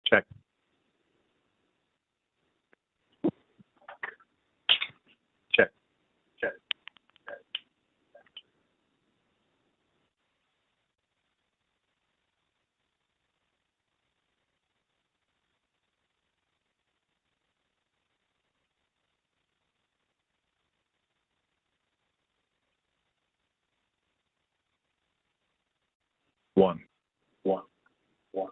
Check. Check. Check. One. One. One.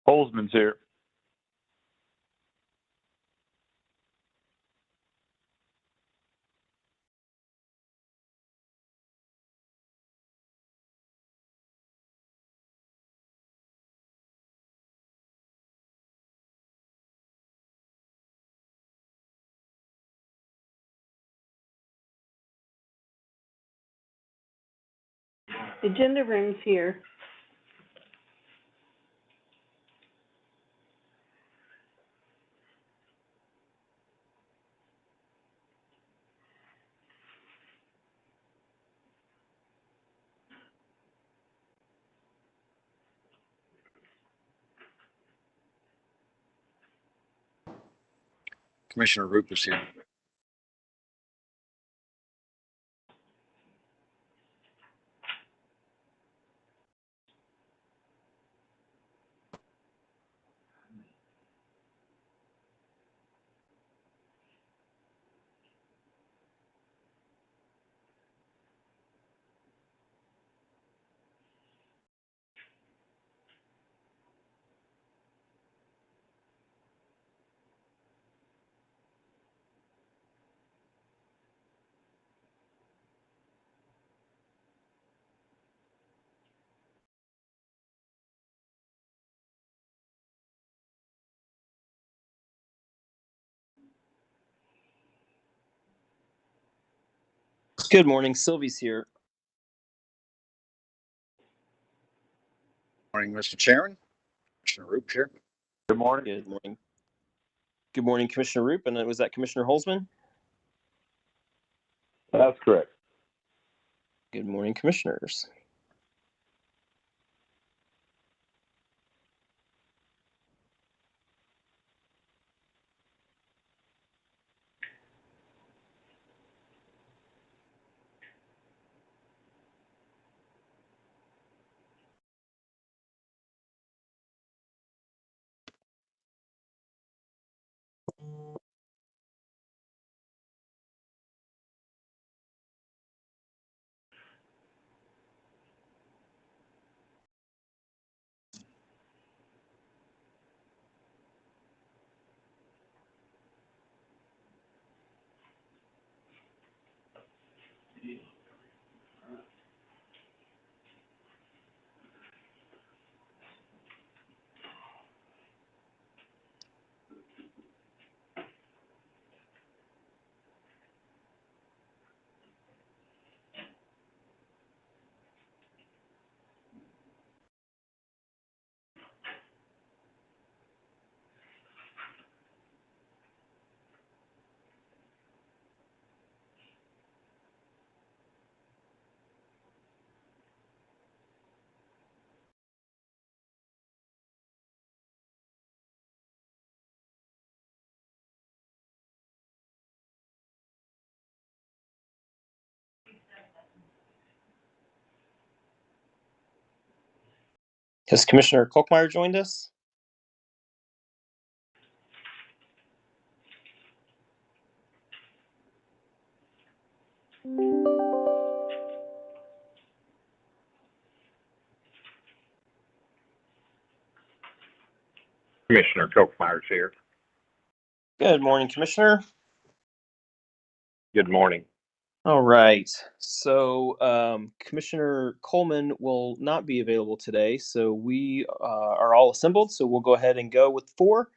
Holzman's here. Agenda room's here. Commissioner Roop is here. Good morning. Sylvie's here. Morning, Mr. Chairman. Commissioner Roop here. Good morning. Good morning. Good morning, Commissioner Roop. And was that Commissioner Holzman? That's correct. Good morning, Commissioners. Has Commissioner Kolkmeyer joined us? Commissioner Kolkmeyer's here. Good morning, Commissioner. Good morning. All right. So Commissioner Coleman will not be available today. So we are all assembled. So we'll go ahead and go with 4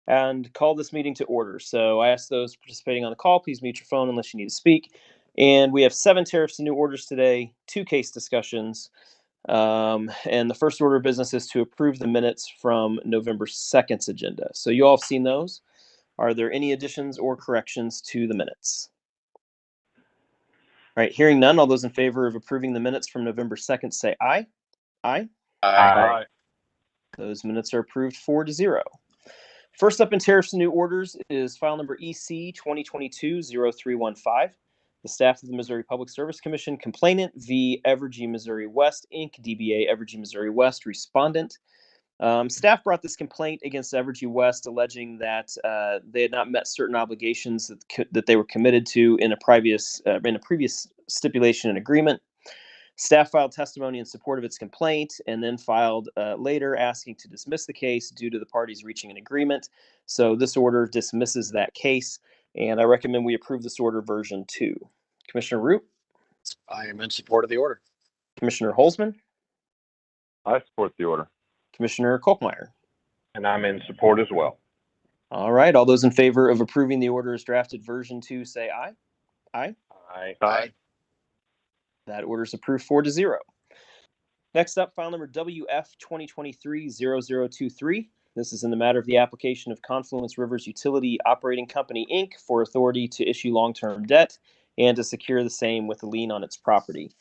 and call this meeting to order. So I ask those participating on the call, please mute your phone unless you need to speak. And we have 7 tariffs and new orders today, 2 case discussions. And the first order of business is to approve the minutes from November 2nd's agenda. So you all have seen those. Are there any additions or corrections to the minutes? All right, hearing none, all those in favor of approving the minutes from November 2nd say aye. Aye. Aye. Those minutes are approved 4-0. First up in tariffs and new orders is file number EC 2022-0315. The staff of the Missouri Public Service Commission, complainant v. Evergy Missouri West, Inc., DBA Evergy Missouri West, respondent. Staff brought this complaint against Evergy West, alleging that they had not met certain obligations that they were committed to in a previous stipulation and agreement. Staff filed testimony in support of its complaint and then filed later asking to dismiss the case due to the parties reaching an agreement. So this order dismisses that case, and I recommend we approve this order version 2. Commissioner Root, I am in support of the order. Commissioner Holzman, I support the order. Commissioner Kolkmeyer. And I'm in support as well. All right, all those in favor of approving the order as drafted version 2 say aye. Aye. Aye. That order is approved 4-0. Next up, file number WF 2023-0023. This is in the matter of the application of Confluence Rivers Utility Operating Company, Inc. for authority to issue long-term debt and to secure the same with a lien on its property.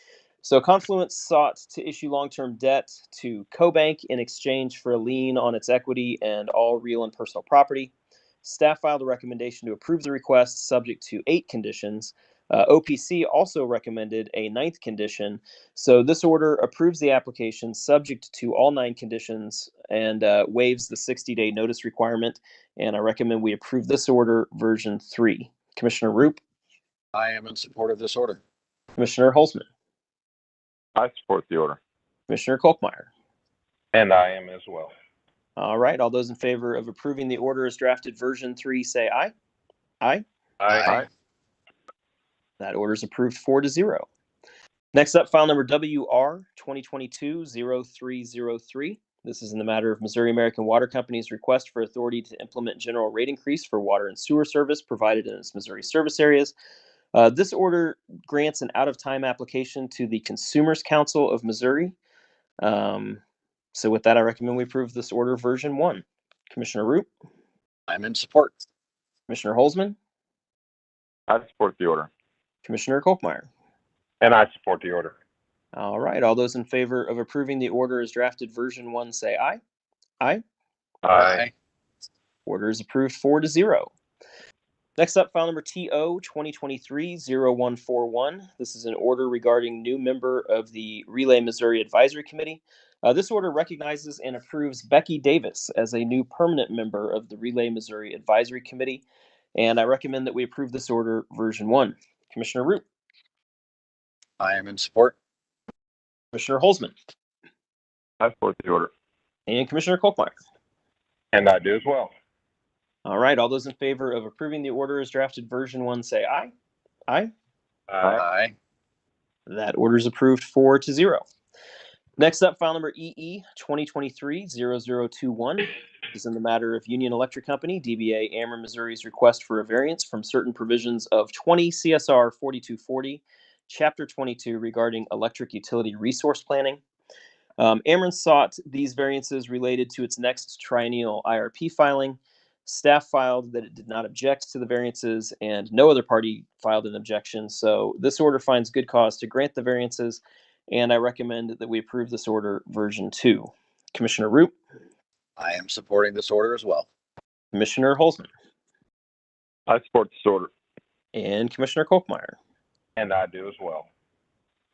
So Confluence sought to issue long-term debt to CoBank in exchange for a lien on its equity and all real and personal property. Staff filed a recommendation to approve the request subject to 8 conditions. OPC also recommended a 9th condition. So this order approves the application subject to all 9 conditions and waives the 60-day notice requirement. And I recommend we approve this order version 3. Commissioner Roop, I am in support of this order. Commissioner Holzman, I support the order. Commissioner Kolkmeyer. And I am as well. All right, all those in favor of approving the order as drafted version 3 say aye. Aye. Aye. That order is approved 4-0. Next up, file number WR 2022-0303. This is in the matter of Missouri American Water Company's request for authority to implement general rate increase for water and sewer service provided in its Missouri service areas. This order grants an out-of-time application to the Consumers Council of Missouri. So with that, I recommend we approve this order version 1. Commissioner Root, I'm in support. Commissioner Holzman, I support the order. Commissioner Kolkmeyer. And I support the order. All right, all those in favor of approving the order as drafted version 1 say aye. Aye. Aye. Order is approved 4-0. Next up, file number TO 2023-0141. This is an order regarding new member of the Relay Missouri Advisory Committee. This order recognizes and approves Becky Davis as a new permanent member of the Relay Missouri Advisory Committee, and I recommend that we approve this order version 1. Commissioner Root, I am in support. Commissioner Holzman, I support the order. and Commissioner Kolkmeyer. And I do as well. All right, all those in favor of approving the order as drafted version 1 say aye. Aye. Aye. That order is approved 4-0. Next up, file number EE 2023-0021 is in the matter of Union Electric Company, DBA Ameren Missouri's request for a variance from certain provisions of 20 CSR 4240, Chapter 22 regarding electric utility resource planning. Ameren sought these variances related to its next triennial IRP filing. Staff filed that it did not object to the variances, and no other party filed an objection. So this order finds good cause to grant the variances, and I recommend that we approve this order version 2. Commissioner Root, I am supporting this order as well. Commissioner Holzman, I support this order. and Commissioner Kolkmeyer. And I do as well.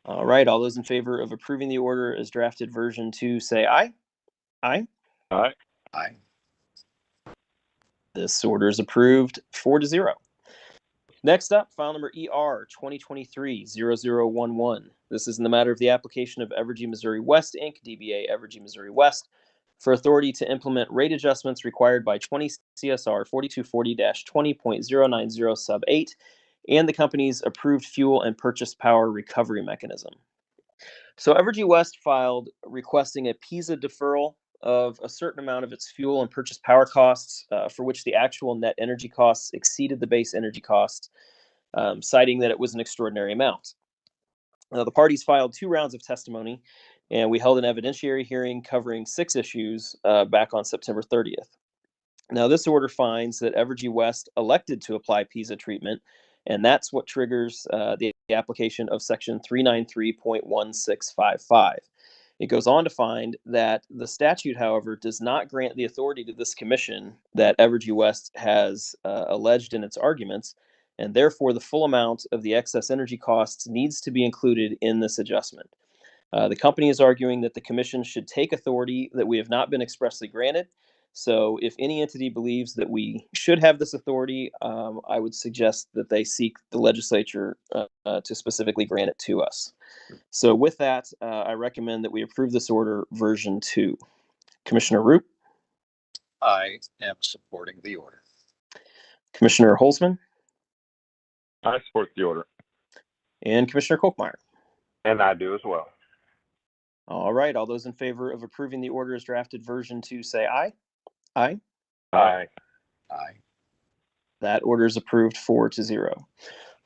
All right, all those in favor of approving the order as drafted version 2 say aye. Aye. Aye. Aye. This order is approved 4-0. Next up, file number ER 2023-0011. This is in the matter of the application of Evergy Missouri West, Inc., DBA Evergy Missouri West, for authority to implement rate adjustments required by 20 CSR 4240-20.090 sub 8 and the company's approved fuel and purchase power recovery mechanism. So Evergy West filed requesting a PISA deferral of a certain amount of its fuel and purchase power costs for which the actual net energy costs exceeded the base energy costs, citing that it was an extraordinary amount. The parties filed 2 rounds of testimony, and we held an evidentiary hearing covering 6 issues back on September 30th. Now, this order finds that Evergy West elected to apply PISA treatment, and that's what triggers the application of Section 393.1655. It goes on to find that the statute, however, does not grant the authority to this commission that Evergy West has alleged in its arguments, and therefore the full amount of the excess energy costs needs to be included in this adjustment. The company is arguing that the commission should take authority that we have not been expressly granted, So if any entity believes that we should have this authority, I would suggest that they seek the legislature to specifically grant it to us. So with that, I recommend that we approve this order version 2. Commissioner Root, I am supporting the order. Commissioner Holzman, I support the order. and Commissioner Kolkmeyer. And I do as well. All right, all those in favor of approving the order as drafted version 2 say aye. Aye. Aye. Aye. That order is approved 4-0.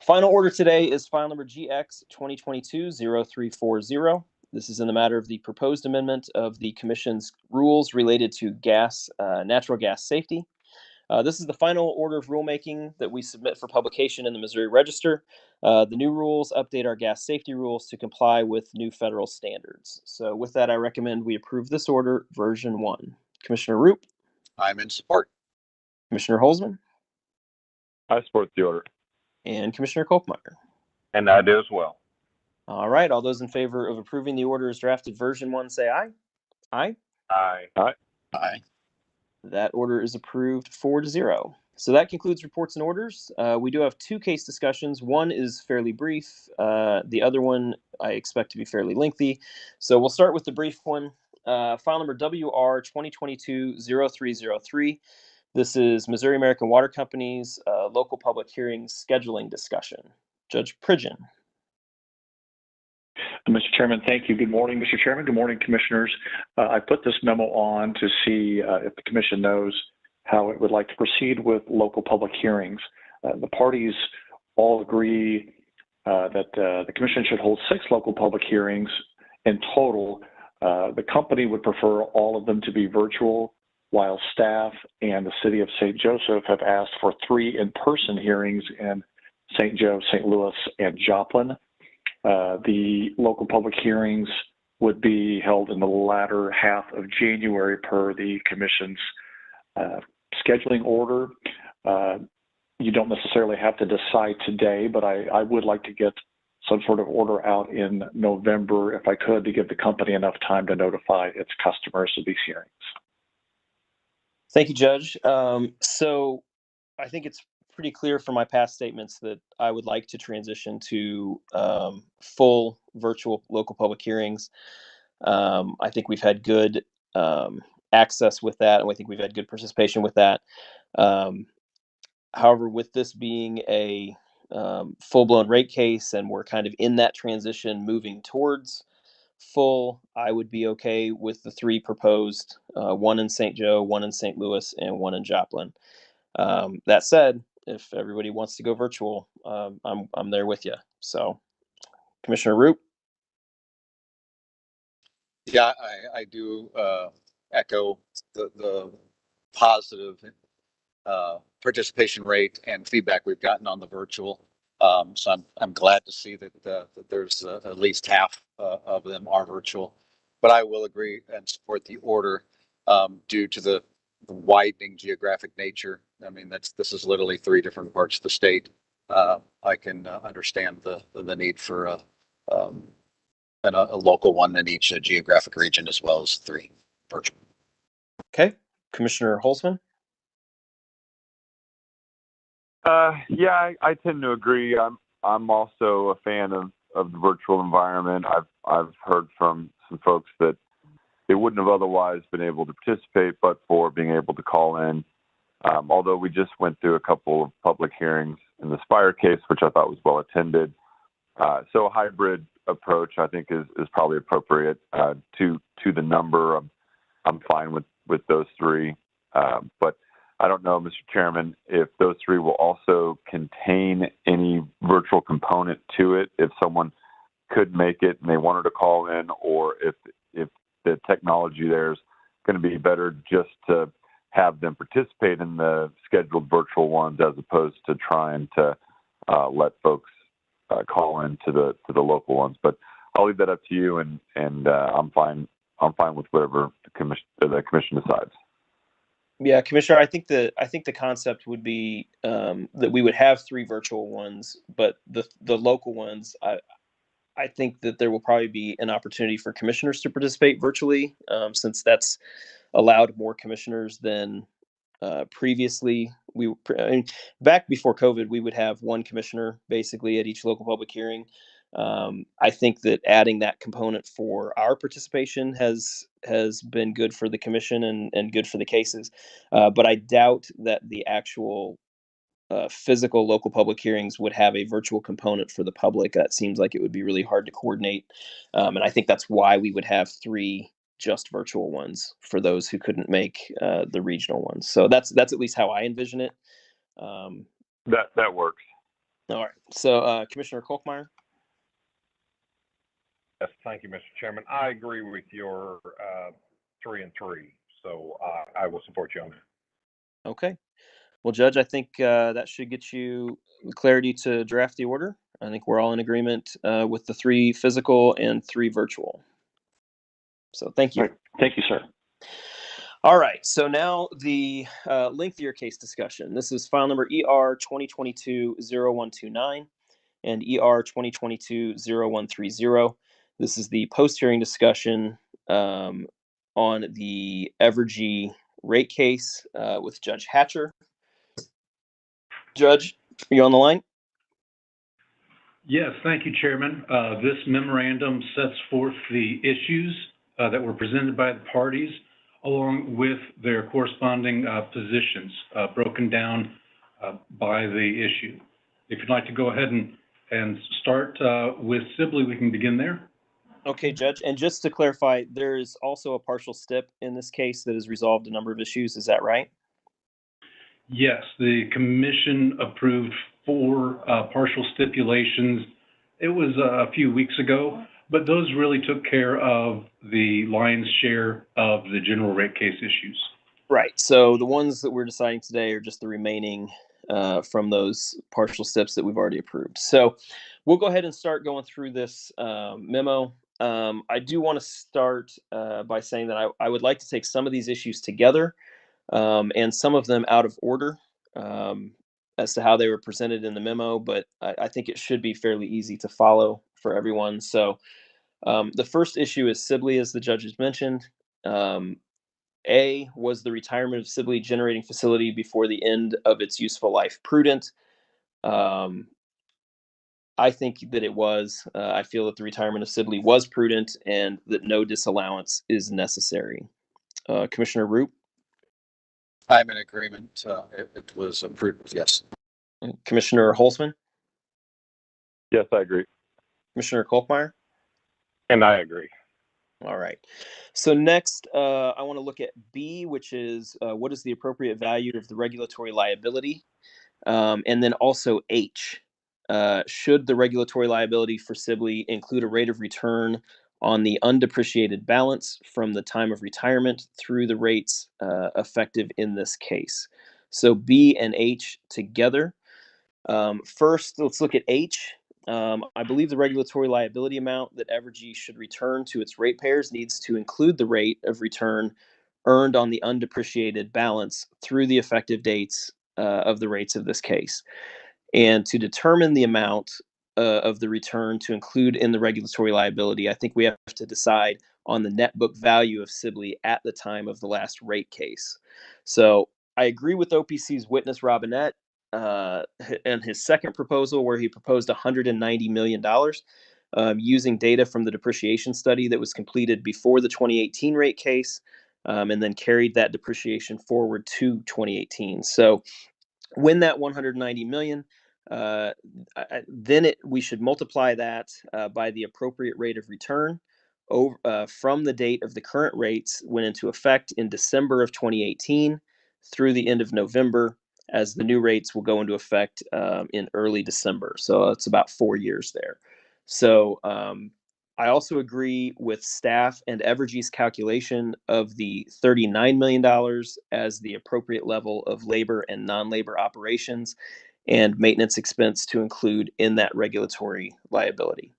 Final order today is file number GX 2022-0340. This is in the matter of the proposed amendment of the Commission's rules related to natural gas safety. This is the final order of rulemaking that we submit for publication in the Missouri Register. The new rules update our gas safety rules to comply with new federal standards. So with that, I recommend we approve this order, version 1. Commissioner Root, I'm in support. Commissioner Holzman, I support the order. and Commissioner Kolkmeyer. And I do as well. All right, all those in favor of approving the order as drafted version 1 say aye. Aye. Aye. Aye. Aye. That order is approved 4-0. So that concludes reports and orders. We do have 2 case discussions. One is fairly brief. The other one I expect to be fairly lengthy. So we'll start with the brief one. File number WR 2022-0303. This is Missouri American Water Company's local public hearings scheduling discussion. Judge Pridgeon. Mr. Chairman, thank you. Good morning, Mr. Chairman. Good morning, Commissioners. I put this memo on to see if the Commission knows how it would like to proceed with local public hearings. The parties all agree that the Commission should hold 6 local public hearings in total. The company would prefer all of them to be virtual, while staff and the City of St. Joseph have asked for 3 in-person hearings in St. Joe, St. Louis, and Joplin. The local public hearings would be held in the latter half of January per the Commission's scheduling order. You don't necessarily have to decide today, but I would like to get some sort of order out in November, if I could, to give the company enough time to notify its customers of these hearings. Thank you, Judge. So I think it's pretty clear from my past statements that I would like to transition to full virtual local public hearings. I think we've had good access with that, and I think we've had good participation with that. However, with this being a full-blown rate case and we're kind of in that transition moving towards full, I would be okay with the 3 proposed, 1 in St. Joe, 1 in St. Louis, and 1 in Joplin. That said, if everybody wants to go virtual, I'm there with you. So, Commissioner Root. Yeah, I do echo the positive participation rate and feedback we've gotten on the virtual. So I'm glad to see that there's at least half of them are virtual. But I will agree and support the order due to the widening geographic nature. I mean, this is literally 3 different parts of the state. I can understand the need for a local one in each geographic region, as well as 3 virtual. Okay, Commissioner Holzman. Yeah, I tend to agree. I'm also a fan of the virtual environment. I've heard from some folks that they wouldn't have otherwise been able to participate, but for being able to call in. Although we just went through a couple of public hearings in the Spire case, which I thought was well attended. So a hybrid approach, I think, is probably appropriate to the number. I'm fine with those 3, but I don't know, Mr. Chairman, if those 3 will also contain any virtual component to it, if someone could make it and they wanted to call in, or if the technology there is going to be better just to have them participate in the scheduled virtual ones as opposed to trying to let folks call into the local ones. But I'll leave that up to you, and I'm fine with whatever the commission decides. Yeah, Commissioner, I think the concept would be that we would have 3 virtual ones, but the local ones, I think that there will probably be an opportunity for commissioners to participate virtually, since that's allowed more commissioners than previously. Back before COVID, we would have one commissioner basically at each local public hearing. I think that adding that component for our participation has been good for the commission and good for the cases. But I doubt that the actual physical local public hearings would have a virtual component for the public. That seems like it would be really hard to coordinate. And I think that's why we would have 3 just virtual ones for those who couldn't make the regional ones. So that's at least how I envision it. That works. All right. So Commissioner Kolkmeyer. Yes, thank you, Mr. Chairman. I agree with your 3 and 3, so I will support you on that. Okay. Well, Judge, I think that should get you clarity to draft the order. I think we're all in agreement with the 3 physical and 3 virtual. So thank you. Right. Thank you, sir. All right. So now the lengthier case discussion. This is file number ER 2022-0129 and ER 2022-0130. This is the post-hearing discussion on the Evergy rate case with Judge Hatcher. Judge, are you on the line? Yes, thank you, Chairman. This memorandum sets forth the issues that were presented by the parties, along with their corresponding positions, broken down by the issue. If you'd like to go ahead and start with Sibley, we can begin there. Okay, Judge. And just to clarify, there is also a partial stip in this case that has resolved a number of issues. Is that right? Yes, the commission approved 4 partial stipulations. It was a few weeks ago, but those really took care of the lion's share of the general rate case issues. Right. So the ones that we're deciding today are just the remaining from those partial steps that we've already approved. So we'll go ahead and start going through this memo. I do want to start by saying that I would like to take some of these issues together and some of them out of order as to how they were presented in the memo, but I think it should be fairly easy to follow for everyone. So the first issue is Sibley, as the judge has mentioned. A, was the retirement of Sibley Generating Facility before the end of its useful life prudent? I think that it was. I feel that the retirement of Sibley was prudent and that no disallowance is necessary. Commissioner Roop? I'm in agreement. It was approved, yes. Commissioner Holzman? Yes, I agree. Commissioner Kolkmeyer? And I agree. All right. So next, I want to look at B, which is what is the appropriate value of the regulatory liability? And then also H. Should the regulatory liability for Sibley include a rate of return on the undepreciated balance from the time of retirement through the rates effective in this case? So B and H together. First, let's look at H. I believe the regulatory liability amount that Evergy should return to its ratepayers needs to include the rate of return earned on the undepreciated balance through the effective dates of the rates of this case. And to determine the amount of the return to include in the regulatory liability, I think we have to decide on the net book value of Sibley at the time of the last rate case. So I agree with OPC's witness Robinette and his second proposal, where he proposed $190 million using data from the depreciation study that was completed before the 2018 rate case, and then carried that depreciation forward to 2018. So when that 190 million, then we should multiply that by the appropriate rate of return from the date of the current rates went into effect in December of 2018 through the end of November, as the new rates will go into effect in early December. So it's about 4 years there. So I also agree with staff and Evergy's calculation of the $39 million as the appropriate level of labor and non-labor operations and maintenance expense to include in that regulatory liability.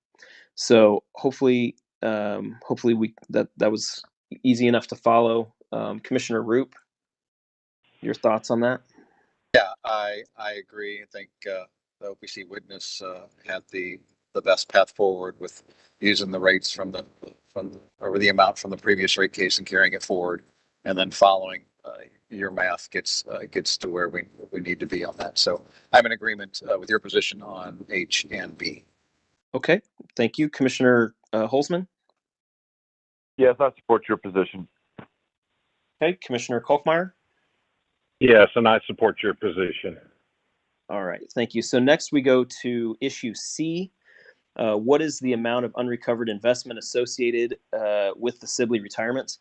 So hopefully that was easy enough to follow. Commissioner Roop, your thoughts on that? Yeah, I agree. I think the OPC witness had the best path forward with using the rates from the amount from the previous rate case and carrying it forward. and then following your math gets to where we need to be on that. So I'm in agreement with your position on H and B. Okay, thank you. Commissioner Holzman? Yes, I support your position. Okay, Commissioner Kolkmeyer? Yes, and I support your position. All right, thank you. So next we go to issue C. What is the amount of unrecovered investment associated with the Sibley retirements?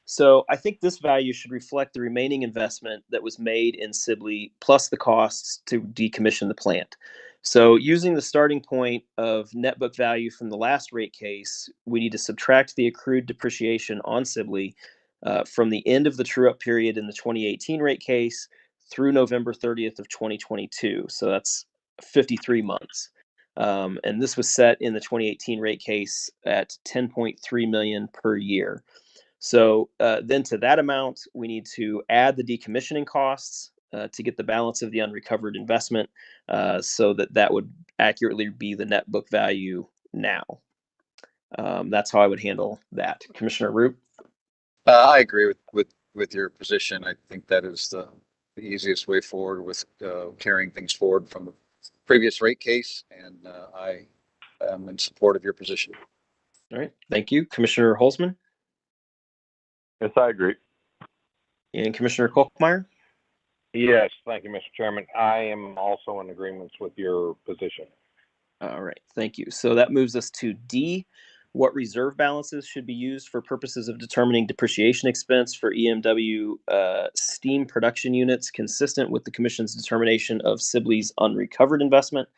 So I think this value should reflect the remaining investment that was made in Sibley plus the costs to decommission the plant. So using the starting point of net book value from the last rate case, we need to subtract the accrued depreciation on Sibley from the end of the true-up period in the 2018 rate case through November 30th of 2022. So that's 53 months. And this was set in the 2018 rate case at 10.3 million per year. So then to that amount, we need to add the decommissioning costs to get the balance of the unrecovered investment so that would accurately be the net book value now. That's how I would handle that. Commissioner Root? I agree with your position. I think that is the easiest way forward with carrying things forward from the previous rate case, and I am in support of your position. All right, thank you. Commissioner Holzman? Yes, I agree. And Commissioner Kolkmeyer? Yes, thank you, Mr. Chairman. I am also in agreement with your position. All right, thank you. So that moves us to D. What reserve balances should be used for purposes of determining depreciation expense for EMW steam production units consistent with the Commission's determination of Sibley's unrecovered investment?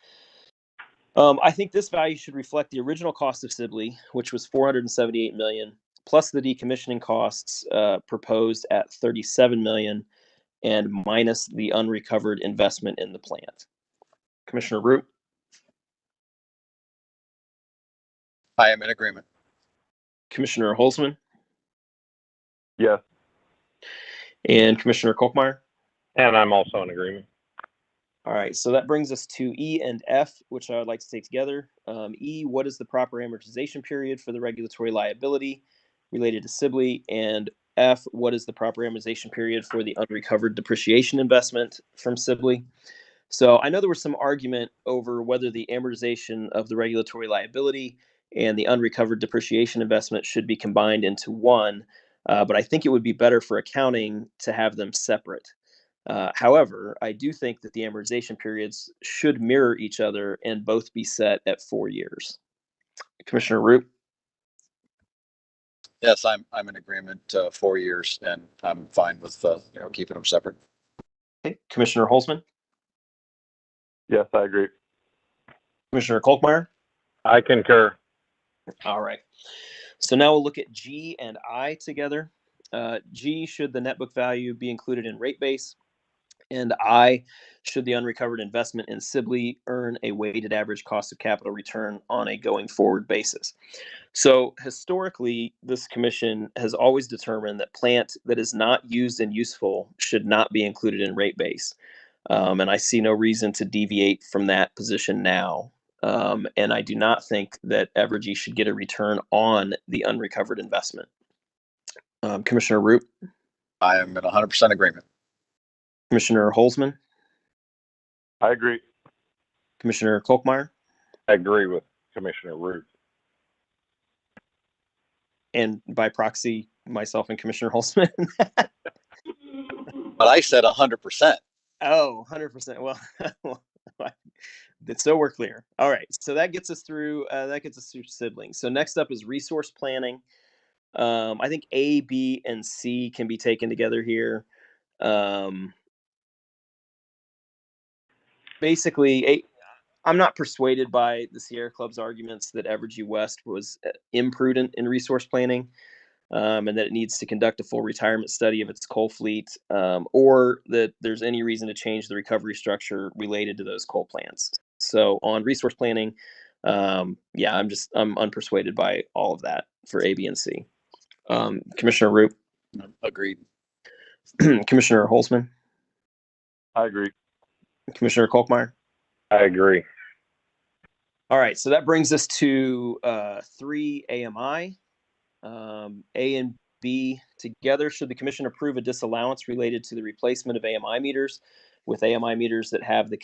I think this value should reflect the original cost of Sibley, which was $478 million, plus the decommissioning costs proposed at $37 million, and minus the unrecovered investment in the plant. Commissioner Root? I am in agreement. Commissioner Holzman? Yes. And Commissioner Kolkmeyer? And I'm also in agreement. All right, so that brings us to E and F, which I would like to take together. E, what is the proper amortization period for the regulatory liability related to Sibley? And F, what is the proper amortization period for the unrecovered depreciation investment from Sibley? So I know there was some argument over whether the amortization of the regulatory liability and the unrecovered depreciation investment should be combined into one, but I think it would be better for accounting to have them separate. However, I do think that the amortization periods should mirror each other and both be set at 4 years. Commissioner Root? Yes, I'm in agreement. 4 years, and I'm fine with keeping them separate. Okay. Commissioner Holzman? Yes, I agree. Commissioner Kolkmeyer? I concur. All right. So now we'll look at G and I together. G, should the net book value be included in rate base? And I, should the unrecovered investment in Sibley earn a weighted average cost of capital return on a going forward basis? So historically, this commission has always determined that plant that is not used and useful should not be included in rate base. And I see no reason to deviate from that position now. And I do not think that Evergy should get a return on the unrecovered investment. Commissioner Root? I am in 100% agreement. Commissioner Holzman? I agree. Commissioner Kolkmeyer? I agree with Commissioner Root. And by proxy, myself and Commissioner Holzman? But I said 100%. Oh, 100%. Well, so we're clear. All right. So that gets us through siblings. So next up is resource planning. I think A, B, and C can be taken together here. Basically, I'm not persuaded by the Sierra Club's arguments that Evergy West was imprudent in resource planning, and that it needs to conduct a full retirement study of its coal fleet, or that there's any reason to change the recovery structure related to those coal plants. So on resource planning, I'm unpersuaded by all of that for A, B, and C. Commissioner Root? Agreed. Commissioner Holzman? I agree. Commissioner Kolkmeyer? I agree. All right, so that brings us to 3 AMI. A and B together. Should the commission approve a disallowance related to the replacement of AMI meters with AMI meters that have the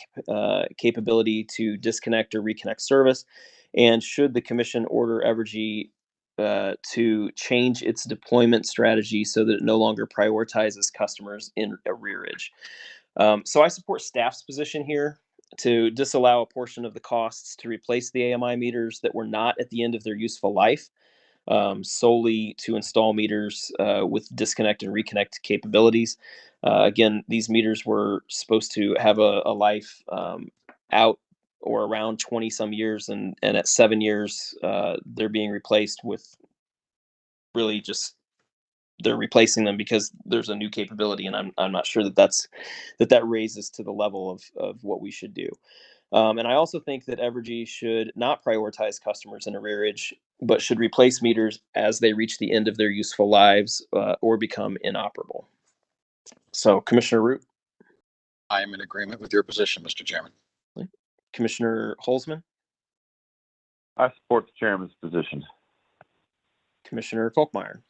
capability to disconnect or reconnect service? And should the commission order Evergy to change its deployment strategy so that it no longer prioritizes customers in arrearage? So I support staff's position here to disallow a portion of the costs to replace the AMI meters that were not at the end of their useful life, solely to install meters with disconnect and reconnect capabilities. Again, these meters were supposed to have a life out or around 20 some years, and at 7 years, they're being replaced with really just they're replacing them because there's a new capability, and I'm not sure that raises to the level of what we should do. And I also think that Evergy should not prioritize customers in arrearage, but should replace meters as they reach the end of their useful lives or become inoperable. So, Commissioner Root, I am in agreement with your position, Mr. Chairman. Commissioner Holzman, I support the chairman's position. Commissioner Kolkmeyer.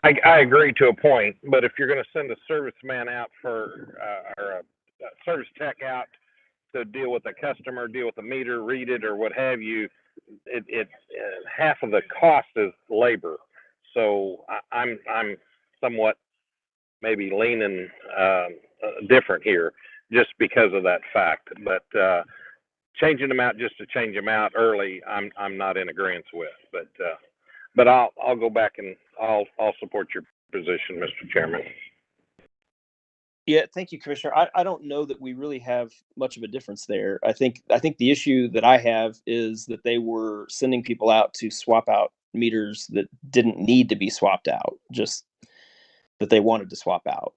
I agree to a point, but if you're going to send a serviceman out for, or a service tech out to deal with a customer, deal with the meter, read it, or what have you, half of the cost is labor. So I'm somewhat maybe leaning different here just because of that fact. But changing them out just to change them out early, I'm not in agreement with. But I'll go back and I'll support your position, Mr. Chairman. Yeah, thank you, Commissioner. I don't know that we really have much of a difference there. I think the issue that I have is that they were sending people out to swap out meters that didn't need to be swapped out, just that they wanted to swap out.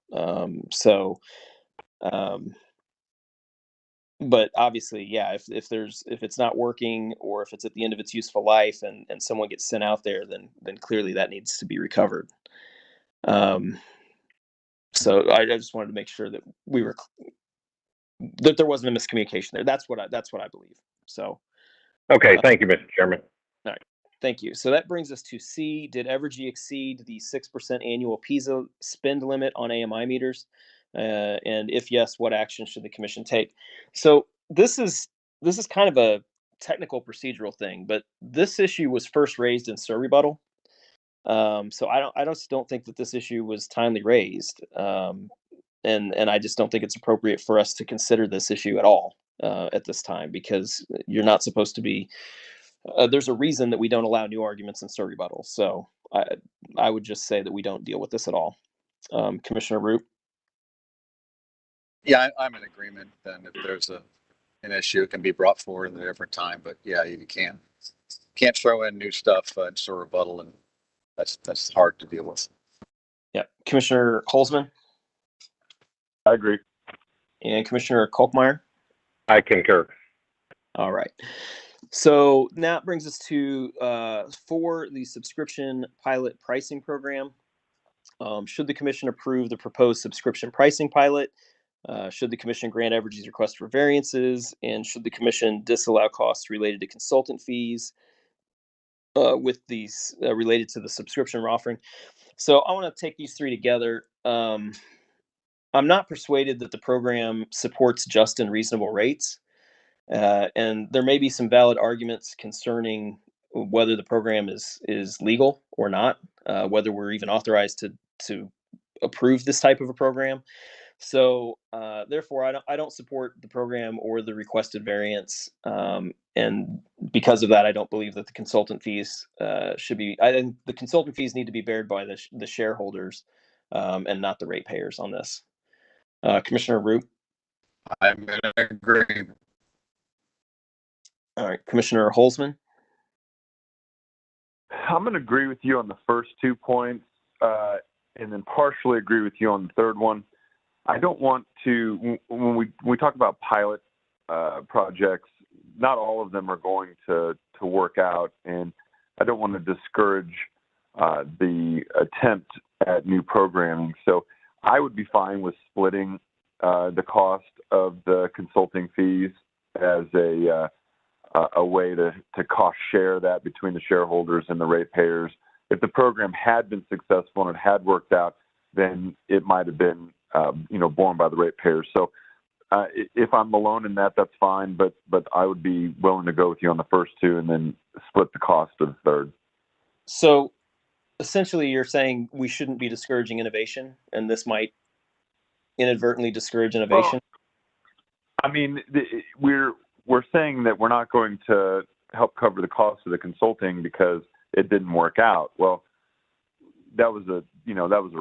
But obviously, yeah, if it's not working or if it's at the end of its useful life and someone gets sent out there, then clearly that needs to be recovered. So I just wanted to make sure that that there wasn't a miscommunication there. That's what I believe. So. Okay, thank you, Mr. Chairman. All right, thank you. So that brings us to C. Did Evergy exceed the 6% annual PISA spend limit on AMI meters? And if yes, what action should the commission take? So this is kind of a technical procedural thing, but this issue was first raised in Sir rebuttal. So I just don't think that this issue was timely raised, and I just don't think it's appropriate for us to consider this issue at all at this time, because you're not supposed to be. There's a reason that we don't allow new arguments in Sir rebuttal. So I would just say that we don't deal with this at all. Commissioner Root. Yeah, I'm in agreement. Then if there's an issue, it can be brought forward at a different time. But yeah, you can't throw in new stuff in Sir rebuttal, and that's hard to deal with. Yeah, Commissioner Holzman. I agree. And Commissioner Kolkmeyer. I concur. All right. So now it brings us to for the subscription pilot pricing program. Should the commission approve the proposed subscription pricing pilot? Should the commission grant Evergy's request for variances? And should the commission disallow costs related to consultant fees with these related to the subscription we're offering? So I want to take these three together. I'm not persuaded that the program supports just and reasonable rates. And there may be some valid arguments concerning whether the program is legal or not, whether we're even authorized to approve this type of a program. So therefore, I don't support the program or the requested variance, and because of that, I don't believe that the consultant fees should be. I think the consultant fees need to be bared by the shareholders and not the ratepayers on this. Commissioner Root. I'm in agreement. All right, Commissioner Holzman. I'm going to agree with you on the first 2 points, and then partially agree with you on the third one. I don't want to, when we talk about pilot projects, not all of them are going to work out, and I don't want to discourage the attempt at new programming. So I would be fine with splitting the cost of the consulting fees as a way to cost share that between the shareholders and the ratepayers. if the program had been successful and it had worked out, then it might have been, borne by the ratepayers. So if I'm alone in that, that's fine. But I would be willing to go with you on the first two and then split the cost of the third. So essentially, you're saying we shouldn't be discouraging innovation, and this might inadvertently discourage innovation. Well, I mean, we're saying that we're not going to help cover the cost of the consulting because it didn't work out. Well, that was a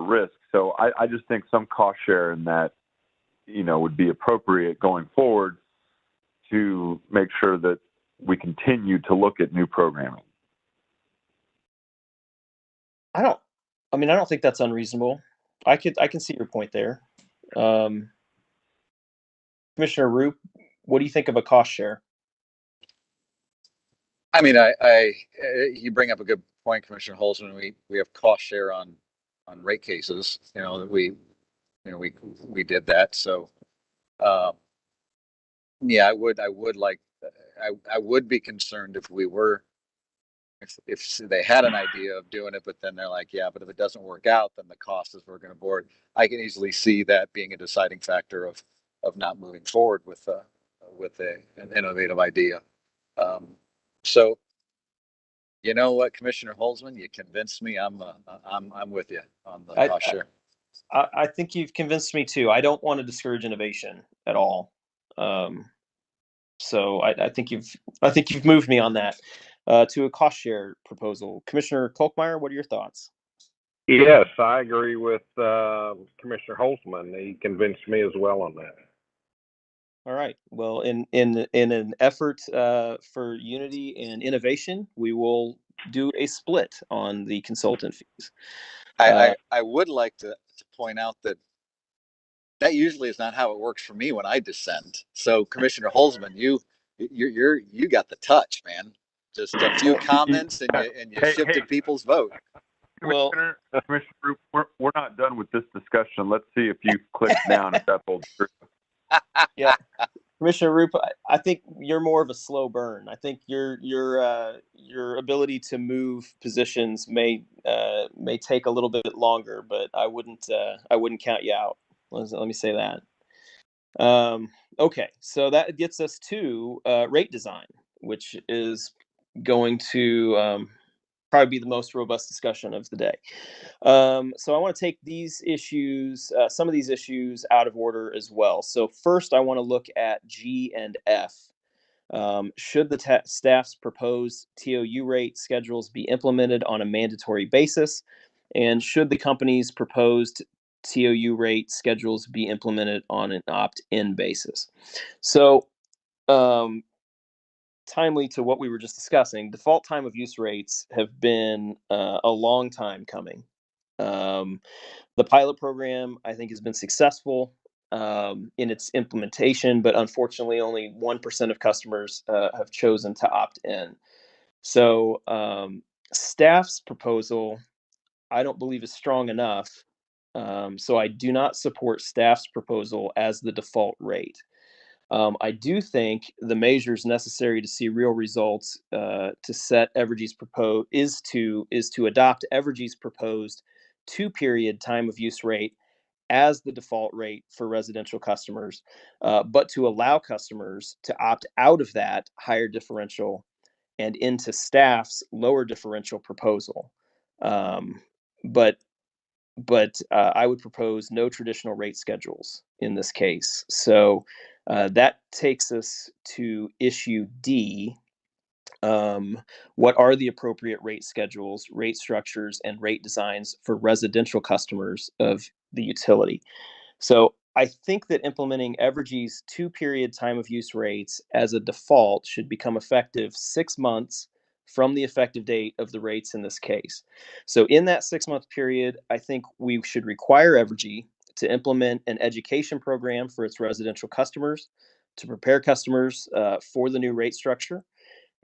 risk. So I just think some cost share in that, would be appropriate going forward to make sure that we continue to look at new programming. I don't think that's unreasonable. I can see your point there. Commissioner Roop, what do you think of a cost share? I mean, you bring up a good point, Commissioner Holzman. We have cost share on rate cases. That we did that. So, yeah, I would be concerned if they had an idea of doing it, but then they're like, yeah, but if it doesn't work out, then the cost is we're going to board. I can easily see that being a deciding factor of not moving forward with an innovative idea. So, you know what, Commissioner Holzman, you convinced me. I'm with you on the cost share. I think you've convinced me too. I don't want to discourage innovation at all. So I think you've moved me on that to a cost share proposal. Commissioner Kolkmeyer, what are your thoughts? Yes, I agree with Commissioner Holzman. He convinced me as well on that. All right. Well, in an effort for unity and innovation, we will do a split on the consultant fees. I would like to point out that usually is not how it works for me when I dissent. So, Commissioner Holzman, you got the touch, man. Just a few comments and you shifted people's vote. Well, Commissioner, we're not done with this discussion. Let's see if you click down if that holds true. Yeah, Commissioner Roop, I think you're more of a slow burn. I think your ability to move positions may take a little bit longer, but I wouldn't count you out. Let me say that. Okay, so that gets us to rate design, which is going to probably be the most robust discussion of the day. So I want to take these issues, some of these issues, out of order as well. So first, I want to look at G and F. Should the staff's proposed TOU rate schedules be implemented on a mandatory basis? And should the company's proposed TOU rate schedules be implemented on an opt-in basis? So, timely to what we were just discussing, default time of use rates have been a long time coming. The pilot program, I think, has been successful in its implementation, but unfortunately, only 1% of customers have chosen to opt in. So, staff's proposal, I don't believe, is strong enough. So, I do not support staff's proposal as the default rate. I do think the measures necessary to see real results to set Evergy's is to adopt Evergy's proposed 2-period time of use rate as the default rate for residential customers, but to allow customers to opt out of that higher differential and into staff's lower differential proposal. But I would propose no traditional rate schedules in this case. So that takes us to issue D. What are the appropriate rate schedules, rate structures, and rate designs for residential customers of the utility? So I think that implementing Evergy's 2-period time of use rates as a default should become effective 6 months from the effective date of the rates in this case. So in that 6-month period, I think we should require Evergy to implement an education program for its residential customers to prepare customers for the new rate structure.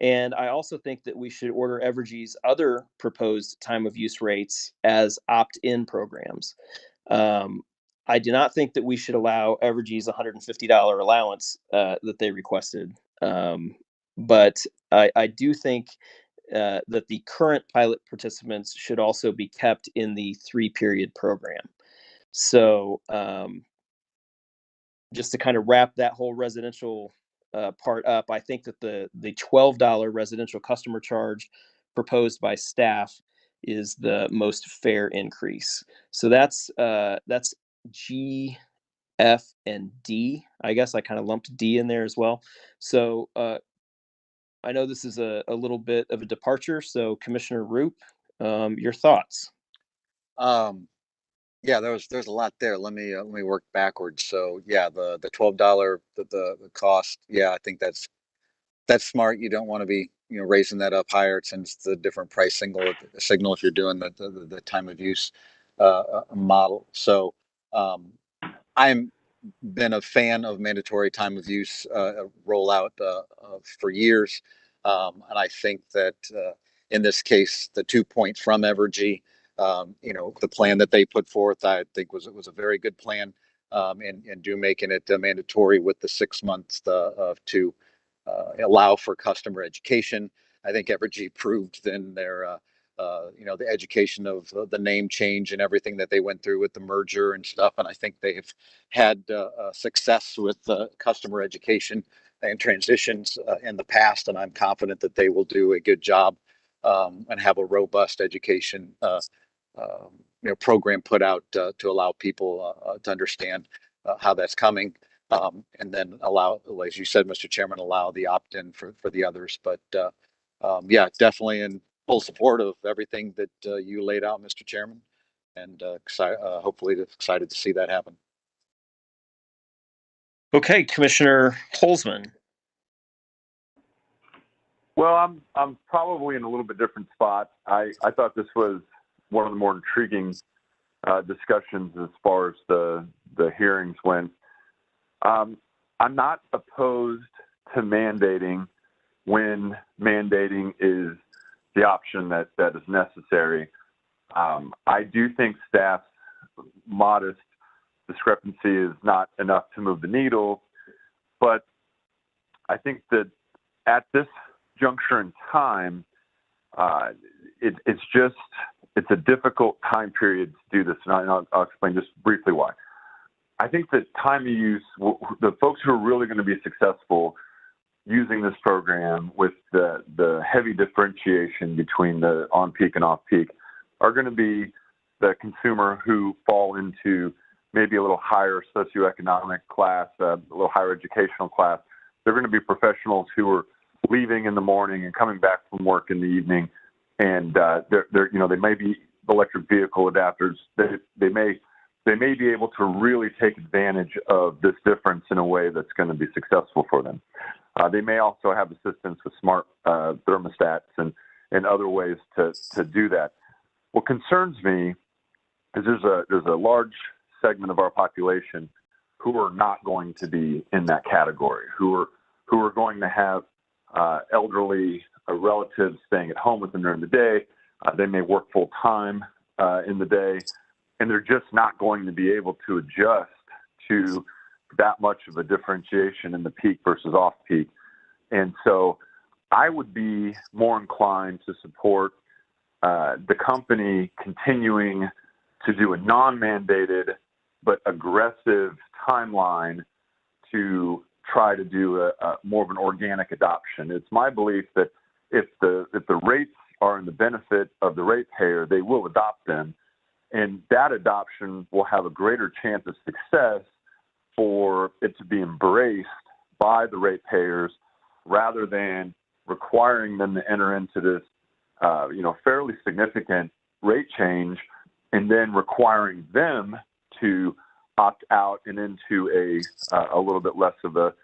And I also think that we should order Evergy's other proposed time of use rates as opt-in programs. I do not think that we should allow Evergy's $150 allowance that they requested. But I do think that the current pilot participants should also be kept in the 3-period program. So just to kind of wrap that whole residential part up, I think that the $12 residential customer charge proposed by staff is the most fair increase. So that's G, F, and D. I guess I kind of lumped D in there as well. So I know this is a little bit of a departure. So Commissioner Roop, your thoughts? Yeah, there's a lot there. Let me work backwards. So yeah, the $12 the cost. Yeah, I think that's smart. You don't want to be raising that up higher. It sends the different price signal if you're doing the time of use model. So I'm been a fan of mandatory time of use rollout for years, and I think that in this case, the 2 points from Evergy, the plan that they put forth, I think was a very good plan, and do making it mandatory with the 6 months to allow for customer education. I think Evergy proved in their the education of the name change and everything that they went through with the merger and stuff. And I think they've had success with customer education and transitions in the past. And I'm confident that they will do a good job and have a robust education program put out to allow people to understand how that's coming. And then allow, as you said, Mr. Chairman, allow the opt-in for the others. But yeah, definitely in full support of everything that you laid out, Mr. Chairman, and hopefully excited to see that happen. Okay, Commissioner Holzman. Well, I'm probably in a little bit different spot. I thought this was one of the more intriguing discussions as far as the hearings went. I'm not opposed to mandating when mandating is the option that is necessary. I do think staff's modest discrepancy is not enough to move the needle, but I think that at this juncture in time, it's a difficult time period to do this, and I'll explain just briefly why. I think that time of use, the folks who are really going to be successful using this program with the heavy differentiation between the on-peak and off-peak are going to be the consumer who fall into maybe a little higher socioeconomic class, a little higher educational class. They're going to be professionals who are leaving in the morning and coming back from work in the evening, and they may be electric vehicle adapters. They may be able to really take advantage of this difference in a way that's going to be successful for them. They may also have assistance with smart thermostats and other ways to do that. What concerns me is there's a large segment of our population who are not going to be in that category, who are going to have elderly relatives staying at home with them during the day. They may work full time in the day, and they're just not going to be able to adjust to that much of a differentiation in the peak versus off-peak. And so I would be more inclined to support the company continuing to do a non-mandated but aggressive timeline to try to do a more of an organic adoption. It's my belief that if the rates are in the benefit of the ratepayer, they will adopt them, and that adoption will have a greater chance of success for it to be embraced by the ratepayers rather than requiring them to enter into this fairly significant rate change and then requiring them to opt out and into a little bit less of a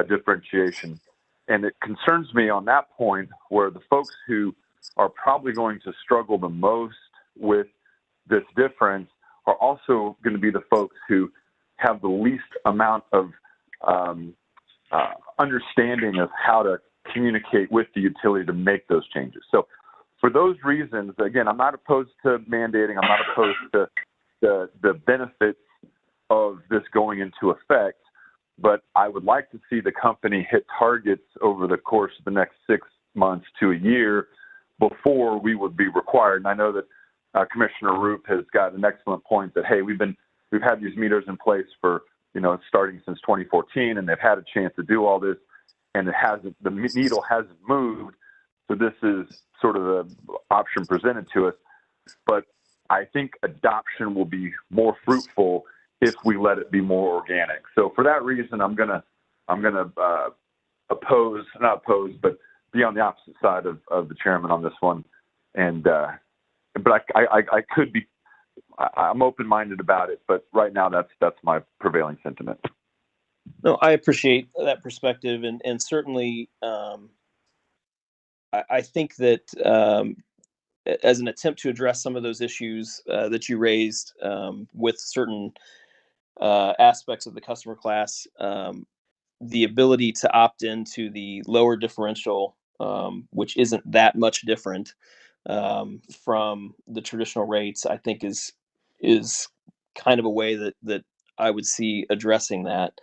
differentiation. And it concerns me on that point where the folks who are probably going to struggle the most with this difference are also going to be the folks who have the least amount of understanding of how to communicate with the utility to make those changes. So for those reasons, again, I'm not opposed to mandating. I'm not opposed to the benefits of this going into effect, but I would like to see the company hit targets over the course of the next 6 months to a year before we would be required. And I know that Commissioner Roop has got an excellent point that, hey, we've had these meters in place for, starting since 2014, and they've had a chance to do all this, and the needle hasn't moved. So this is sort of the option presented to us. But I think adoption will be more fruitful if we let it be more organic. So for that reason, I'm gonna not oppose, but be on the opposite side of the chairman on this one. And but I could be. I'm open-minded about it, but right now that's my prevailing sentiment. No, I appreciate that perspective, and certainly I think that as an attempt to address some of those issues that you raised with certain aspects of the customer class, the ability to opt into the lower differential, which isn't that much different from the traditional rates, I think is kind of a way that I would see addressing that.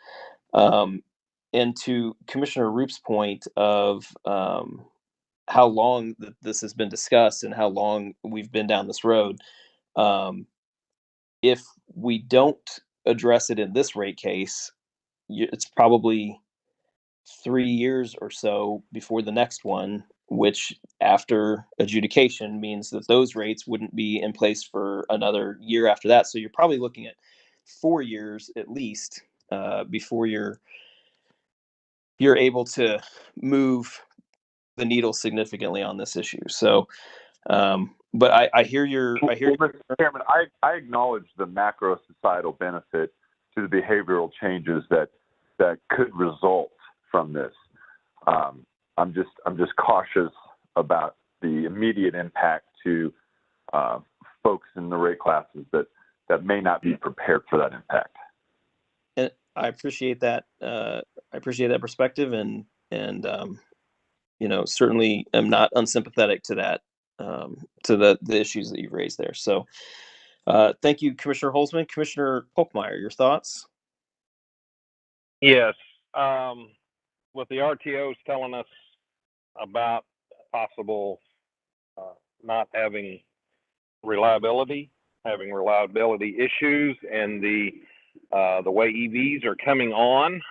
And to Commissioner Roop's point of how long this has been discussed and how long we've been down this road, if we don't address it in this rate case, it's probably 3 years or so before the next one, which after adjudication means that those rates wouldn't be in place for another year after that. So you're probably looking at 4 years at least before you're able to move the needle significantly on this issue. So, but I hear Well, Mr. Chairman, I acknowledge the macro societal benefit to the behavioral changes that could result from this. I'm just cautious about the immediate impact to folks in the rate classes that may not be prepared for that impact. And I appreciate that. I appreciate that perspective, and certainly am not unsympathetic to that, to the issues that you've raised there. So, thank you, Commissioner Holzman. Commissioner Polkmeyer, your thoughts? Yes. With the RTOs telling us about possible not having reliability issues, and the way EVs are coming on,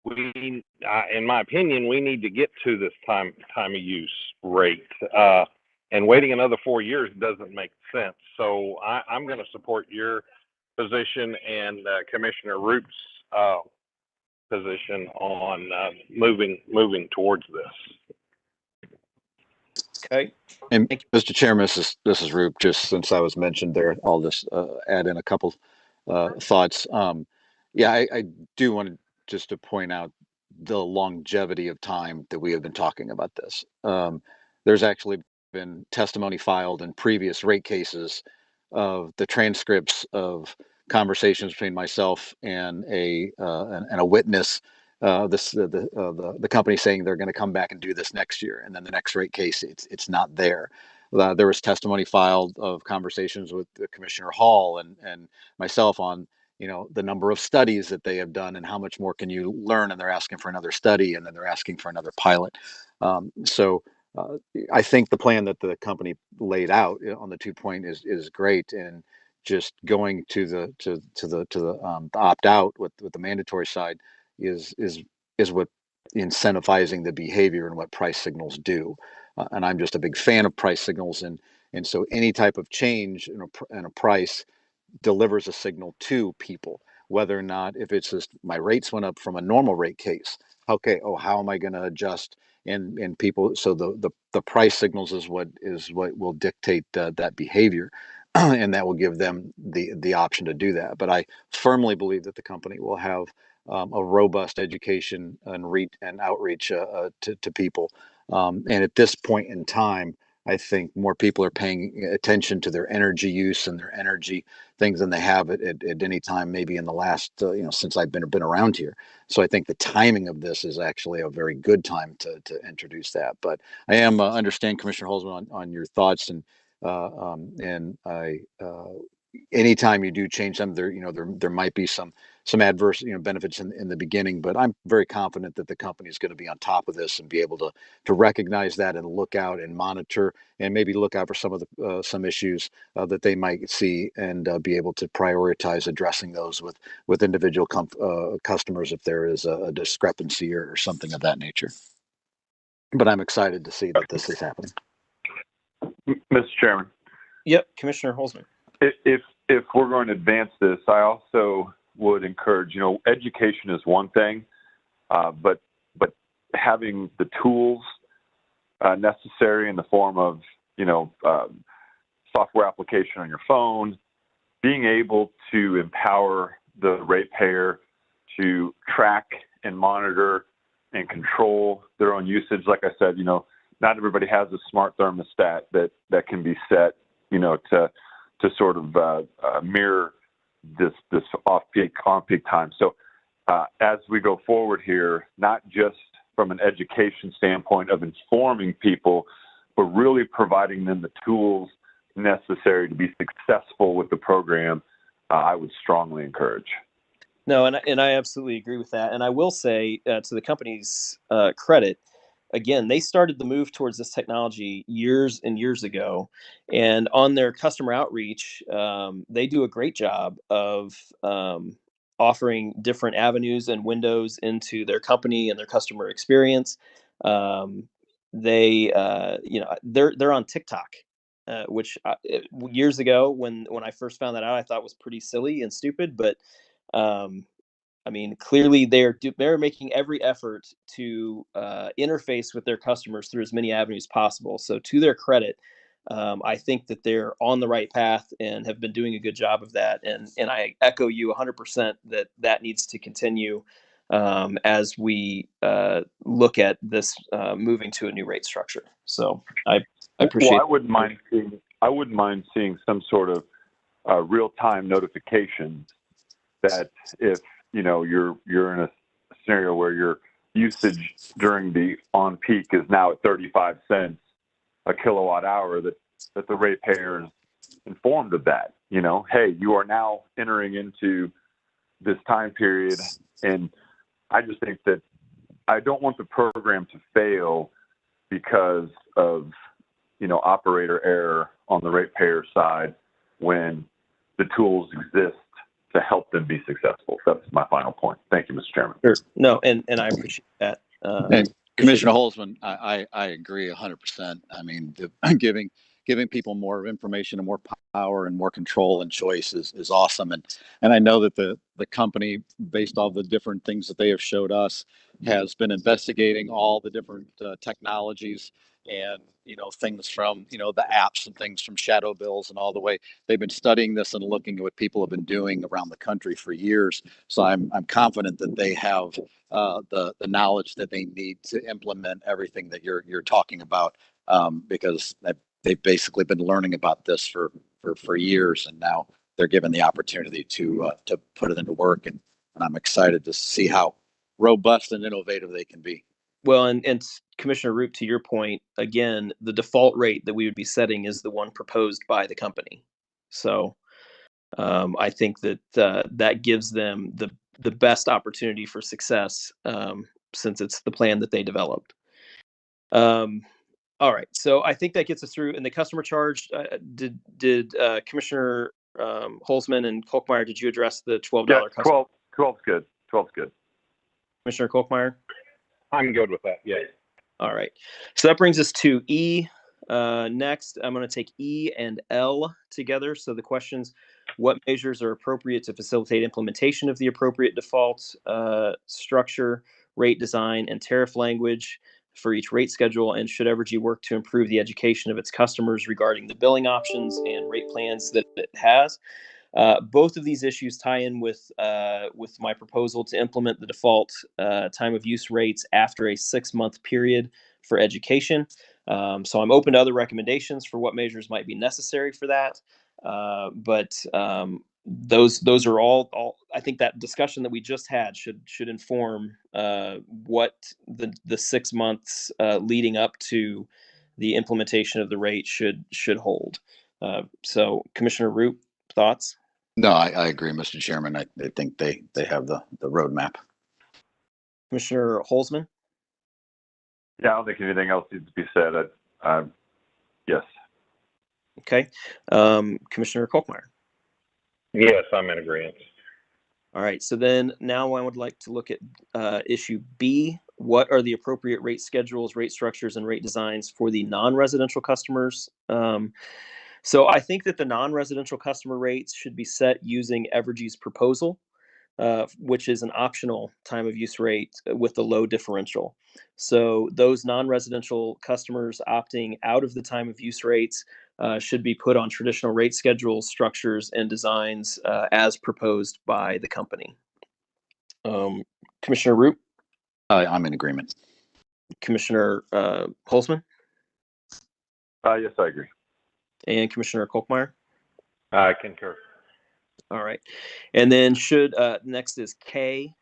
in my opinion, we need to get to this time of use rate. And waiting another 4 years doesn't make sense. So I'm going to support your position and Commissioner Roop's position on moving towards this. Okay. And Mr. Chairman, this is Roop. Just since I was mentioned there, I'll just add in a couple thoughts. I do want to point out the longevity of time that we have been talking about this. There's actually been testimony filed in previous rate cases of the transcripts of conversations between myself and a witness. The company saying they're going to come back and do this next year, and then the next rate case, it's not there. There was testimony filed of conversations with Commissioner Hall and myself on the number of studies that they have done and how much more can you learn, and they're asking for another study, and then they're asking for another pilot. So I think the plan that the company laid out on the 2-point is great, and just going to the opt out with the mandatory side is what incentivizing the behavior and what price signals do. And I'm just a big fan of price signals, and so any type of change in a price delivers a signal to people, whether or not, if it's just my rates went up from a normal rate case, okay, how am I going to adjust? And people, so the price signals is what will dictate that behavior, and that will give them the option to do that. But I firmly believe that the company will have a robust education and outreach to people. And at this point in time, I think more people are paying attention to their energy use and their energy things than they have at any time, maybe in the last, since I've been around here. So I think the timing of this is actually a very good time to introduce that. But I am understand Commissioner Holzman on your thoughts, and I anytime you do change them, there might be some some adverse, benefits in the beginning, but I'm very confident that the company is going to be on top of this and be able to recognize that and look out and monitor and maybe look out for some of the some issues that they might see and be able to prioritize addressing those with individual customers if there is a discrepancy or something of that nature. But I'm excited to see that this is happening. Mr. Chairman, Yep, Commissioner Holzman. if we're going to advance this, I also would encourage, education is one thing, but having the tools necessary in the form of, software application on your phone, being able to empower the ratepayer to track and monitor and control their own usage. Like I said, not everybody has a smart thermostat that can be set, to sort of mirror this on-peak time. So as we go forward here, not just from an education standpoint of informing people, but really providing them the tools necessary to be successful with the program, I would strongly encourage. No, and I absolutely agree with that. And I will say to the company's credit, again, they started the move towards this technology years and years ago. And on their customer outreach, they do a great job of offering different avenues and windows into their company and their customer experience. They, they're on TikTok. Which years ago, when I first found that out, I thought was pretty silly and stupid. But I mean, clearly they're making every effort to interface with their customers through as many avenues possible. So to their credit, I think that they're on the right path and have been doing a good job of that. And I echo you 100% that needs to continue as we look at this moving to a new rate structure. So I appreciate. Well, I wouldn't mind seeing some sort of real-time notification that if you're in a scenario where your usage during the on peak is now at 35 cents a kilowatt hour, that the ratepayer is informed of that. Hey, you are now entering into this time period, and I just think that I don't want the program to fail because of operator error on the ratepayer side when the tools exist to help them be successful. That's my final point. Thank you, Mr. Chairman. Sure. No, and I appreciate that. And Commissioner Holzman, I agree 100%. I mean, giving people more information and more power and more control and choice is awesome. And I know that the company, based on the different things that they have showed us, has been investigating all the different technologies and things from the apps and things from shadow bills and all the way. They've been studying this and looking at what people have been doing around the country for years. So I'm confident that they have the knowledge that they need to implement everything that you're talking about, because they've basically been learning about this for years, and now they're given the opportunity to put it into work, and I'm excited to see how robust and innovative they can be. Well, and Commissioner Roop, to your point, again, the default rate that we would be setting is the one proposed by the company. So I think that that gives them the best opportunity for success, since it's the plan that they developed. All right, so I think that gets us through. And the customer charge, did Commissioner Holzman and Kolkmeyer, did you address the $12 customer? 12's good. 12's good. Commissioner Kolkmeyer? I'm good with that. Yeah. All right. So that brings us to E. Next, I'm going to take E and L together. So the questions: what measures are appropriate to facilitate implementation of the appropriate default structure, rate design, and tariff language for each rate schedule? And should Evergy work to improve the education of its customers regarding the billing options and rate plans that it has? Both of these issues tie in with my proposal to implement the default time of use rates after a 6-month period for education. So I'm open to other recommendations for what measures might be necessary for that. But those are all. I think that discussion that we just had should inform what the 6 months leading up to the implementation of the rate should hold. So Commissioner Roop, thoughts? No, I agree, Mr. Chairman. I think they have the roadmap. Commissioner Holzman, Yeah, I don't think anything else needs to be said. Yes. okay. Commissioner Kolkmeyer. Yes, I'm in agreement. All right, so then now I would like to look at issue B. What are the appropriate rate schedules, rate structures, and rate designs for the non-residential customers? So I think that the non-residential customer rates should be set using Evergy's proposal, which is an optional time of use rate with the low differential. So those non-residential customers opting out of the time of use rates should be put on traditional rate schedules, structures, and designs as proposed by the company. Commissioner Root, I'm in agreement. Commissioner Holzman, Yes, I agree. and Commissioner Kolkmeyer. I concur. All right. And then next is K.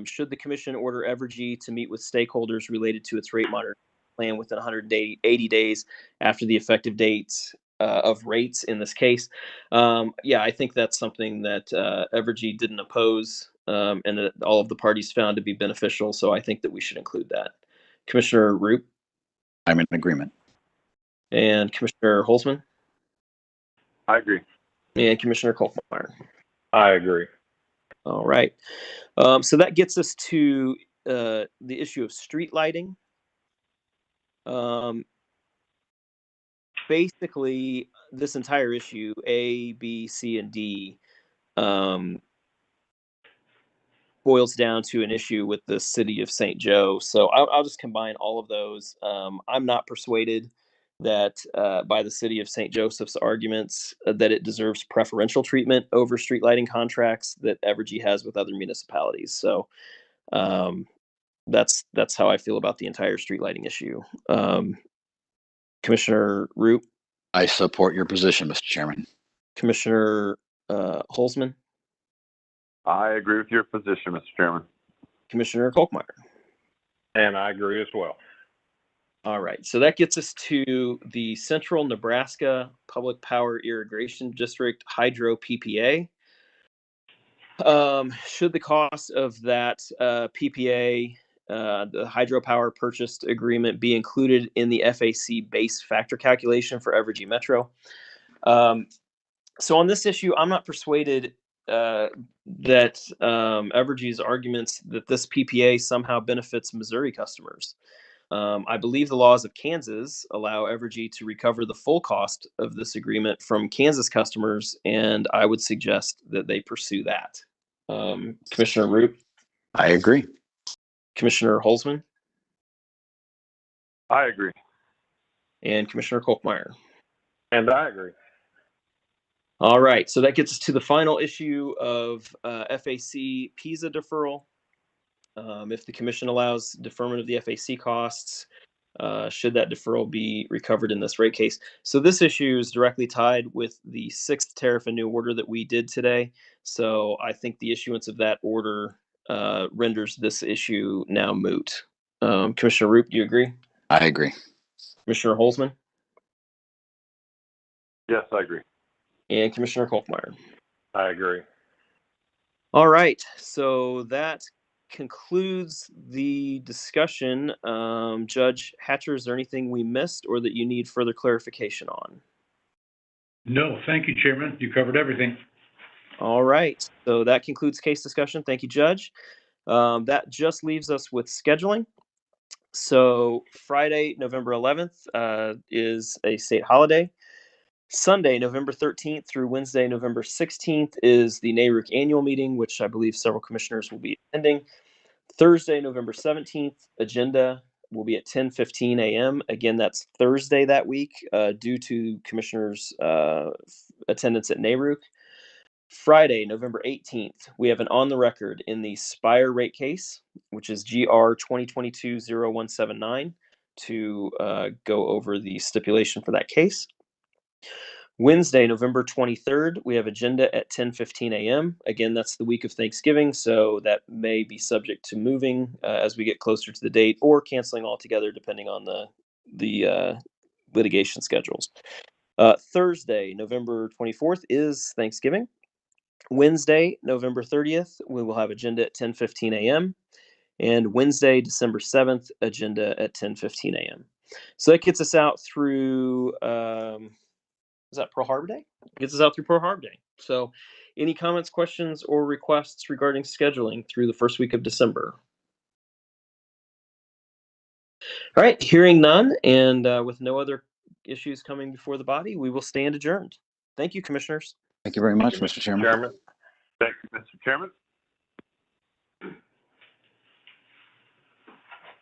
Should the commission order Evergy to meet with stakeholders related to its rate monitoring plan within 180 days after the effective dates of rates in this case? Yeah, I think that's something that Evergy didn't oppose and that all of the parties found to be beneficial. So I think that we should include that. Commissioner Root I'm in agreement. and Commissioner Holzman I agree. and Commissioner Kolkmeyer. I agree. All right. So that gets us to the issue of street lighting. Basically, this entire issue, A, B, C, and D, boils down to an issue with the city of St. Joe. So I'll just combine all of those. I'm not persuaded that by the city of St. Joseph's arguments that it deserves preferential treatment over street lighting contracts that Evergy has with other municipalities. So that's how I feel about the entire street lighting issue. Commissioner Root, I support your position, Mr. Chairman. Commissioner Holzman, I agree with your position, Mr. Chairman. Commissioner Kolkmeyer. And I agree as well. All right, so that gets us to the Central Nebraska Public Power Irrigation District Hydro PPA. Should the cost of that PPA, the hydropower purchased agreement, be included in the FAC base factor calculation for Evergy Metro? So on this issue, I'm not persuaded that Evergy's arguments that this PPA somehow benefits Missouri customers. I believe the laws of Kansas allow Evergy to recover the full cost of this agreement from Kansas customers, and I would suggest that they pursue that. Commissioner Root, I agree. Commissioner Holzman, I agree. and Commissioner Kolkmeyer. And I agree. All right, so that gets us to the final issue of FAC PISA deferral. If the commission allows deferment of the FAC costs, should that deferral be recovered in this rate case? So this issue is directly tied with the 6th tariff and new order that we did today. So I think the issuance of that order renders this issue now moot. Commissioner Root, do you agree? I agree. Commissioner Holzman? Yes, I agree. And Commissioner Kolkmeyer. I agree. All right, so that concludes the discussion. Judge Hatcher, is there anything we missed or that you need further clarification on? No, thank you, Chairman. You covered everything. All right, so that concludes case discussion. Thank you, Judge. That just leaves us with scheduling. So Friday, November 11th is a state holiday. Sunday, November 13th through Wednesday, November 16th is the NARUC annual meeting, which I believe several commissioners will be attending. Thursday, November 17th, agenda will be at 10:15 a.m. Again, that's Thursday that week due to commissioners' attendance at NARUC. Friday, November 18th, we have an on the record in the Spire rate case, which is GR 2022-0179, to go over the stipulation for that case. Wednesday, November 23rd, we have agenda at 10:15 a.m. Again, that's the week of Thanksgiving, so that may be subject to moving as we get closer to the date or canceling altogether, depending on the litigation schedules. Thursday, November 24th is Thanksgiving. Wednesday, November 30th, we will have agenda at 10:15 a.m. and Wednesday, December 7th, agenda at 10:15 a.m. So that gets us out through, is that Pearl Harbor Day? Gets us out through Pearl Harbor Day. So any comments, questions, or requests regarding scheduling through the first week of December? All right, hearing none, and with no other issues coming before the body, we will stand adjourned. Thank you, commissioners. Thank you very much, Mr. Chairman. Chairman. Thank you, Mr. Chairman.